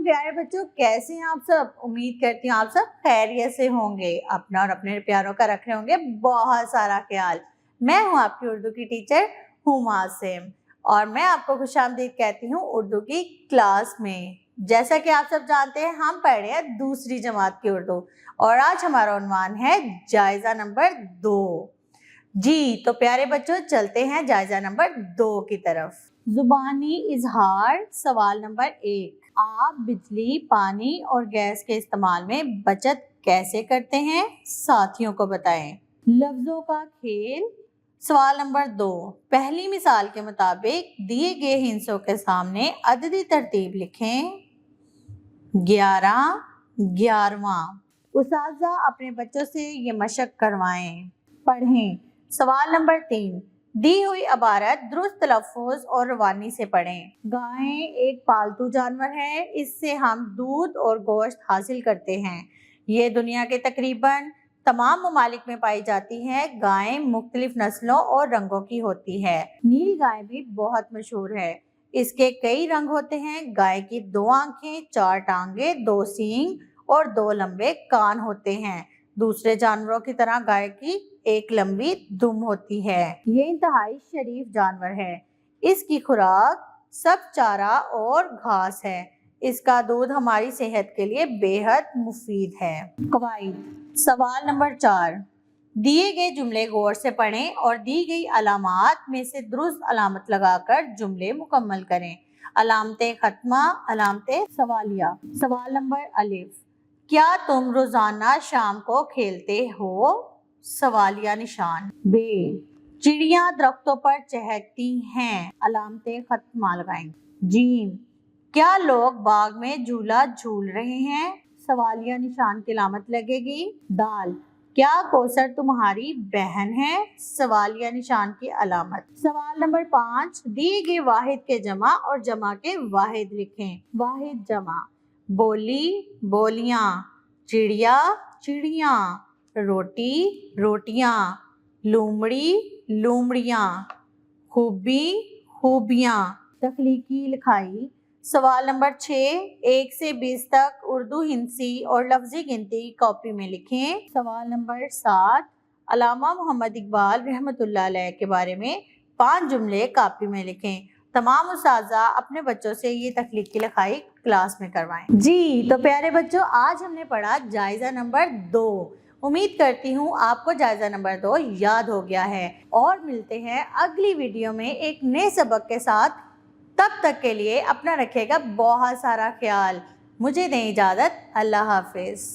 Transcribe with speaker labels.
Speaker 1: پیارے بچوں، کیسے ہیں آپ سب؟ امید کرتی ہوں آپ سب خیریت سے ہوں گے، اپنا اور اپنے پیاروں کا رکھ رہے ہوں گے بہت سارا خیال۔ میں ہوں آپ کی اردو کی ٹیچر ہما عاصم، اور میں آپ کو خوش آمدید کہتی ہوں اردو کی کلاس میں۔ جیسا کہ آپ سب جانتے ہیں، ہم پڑھ رہے ہیں دوسری جماعت کی اردو، اور آج ہمارا عنوان ہے جائزہ نمبر 2۔ جی تو پیارے بچوں، چلتے ہیں جائزہ نمبر 2 کی طرف۔ زبانی اظہار، سوال نمبر 1۔ آپ بجلی، پانی اور گیس کے استعمال میں بچت کیسے کرتے ہیں؟ ساتھیوں کو بتائیں۔ لفظوں کا کھیل، سوال نمبر 2۔ پہلی مثال کے مطابق دیے گئے ہندسوں کے سامنے عددی ترتیب لکھیں۔ 11، 11واں۔ اساتذہ اپنے بچوں سے یہ مشق کروائیں۔ پڑھیں۔ سوال نمبر 3۔ دی ہوئی عبارت درست تلفظ اور روانی سے پڑھیں۔ گائیں ایک پالتو جانور ہے، اس سے ہم دودھ اور گوشت حاصل کرتے ہیں۔ یہ دنیا کے تقریباً تمام ممالک میں پائی جاتی ہے۔ گائیں مختلف نسلوں اور رنگوں کی ہوتی ہے۔ نیل گائے بھی بہت مشہور ہے، اس کے کئی رنگ ہوتے ہیں۔ گائے کی 2 آنکھیں، 4 ٹانگیں، 2 سینگ اور 2 لمبے کان ہوتے ہیں۔ دوسرے جانوروں کی طرح گائے کی ایک لمبی دم ہوتی ہے۔ یہ انتہائی شریف جانور ہے۔ اس کی خوراک سبز چارہ اور گھاس ہے۔ اس کا دودھ ہماری صحت کے لیے بے حد مفید ہے۔ قواعد، سوال نمبر 4۔ دیے گئے جملے غور سے پڑھیں اور دی گئی علامات میں سے درست علامت لگا کر جملے مکمل کریں۔ علامت ختمہ، علامت سوالیہ۔ سوال نمبر الف۔ کیا تم روزانہ شام کو کھیلتے ہو؟ سوالیہ نشان۔ ب۔ چڑیاں درختوں پر چہکتی ہیں، علامت ختمہ لگائیں۔ ج۔ کیا لوگ باغ میں جھولا جھول رہے ہیں؟ سوالیہ نشان کی علامت لگے گی۔ د۔ کیا کوثر تمہاری بہن ہے؟ سوالیہ نشان کی علامت۔ سوال نمبر 5۔ دیے گئے واحد کے جمع اور جمع کے واحد لکھیں۔ واحد جمع: بولی، بولیاں، چڑیا، چڑیاں، روٹی، روٹیاں، لومڑی، لومڑیاں، خوبی، خوبیاں۔ تخلیقی لکھائی، سوال نمبر 6۔ 1 سے 20 تک اردو ہندسی اور لفظی گنتی کاپی میں لکھیں۔ سوال نمبر 7۔ علامہ محمد اقبال رحمۃ اللہ علیہ کے بارے میں 5 جملے کاپی میں لکھیں۔ تمام اساتذہ اپنے بچوں سے یہ تخلیقی لکھائی کلاس میں کروائیں۔ جی تو پیارے بچوں، آج ہم نے پڑھا جائزہ نمبر 2۔ امید کرتی ہوں آپ کو جائزہ نمبر 2 یاد ہو گیا ہے، اور ملتے ہیں اگلی ویڈیو میں ایک نئے سبق کے ساتھ۔ تب تک کے لیے اپنا رکھیے گا بہت سارا خیال۔ مجھے دیں اجازت، اللہ حافظ۔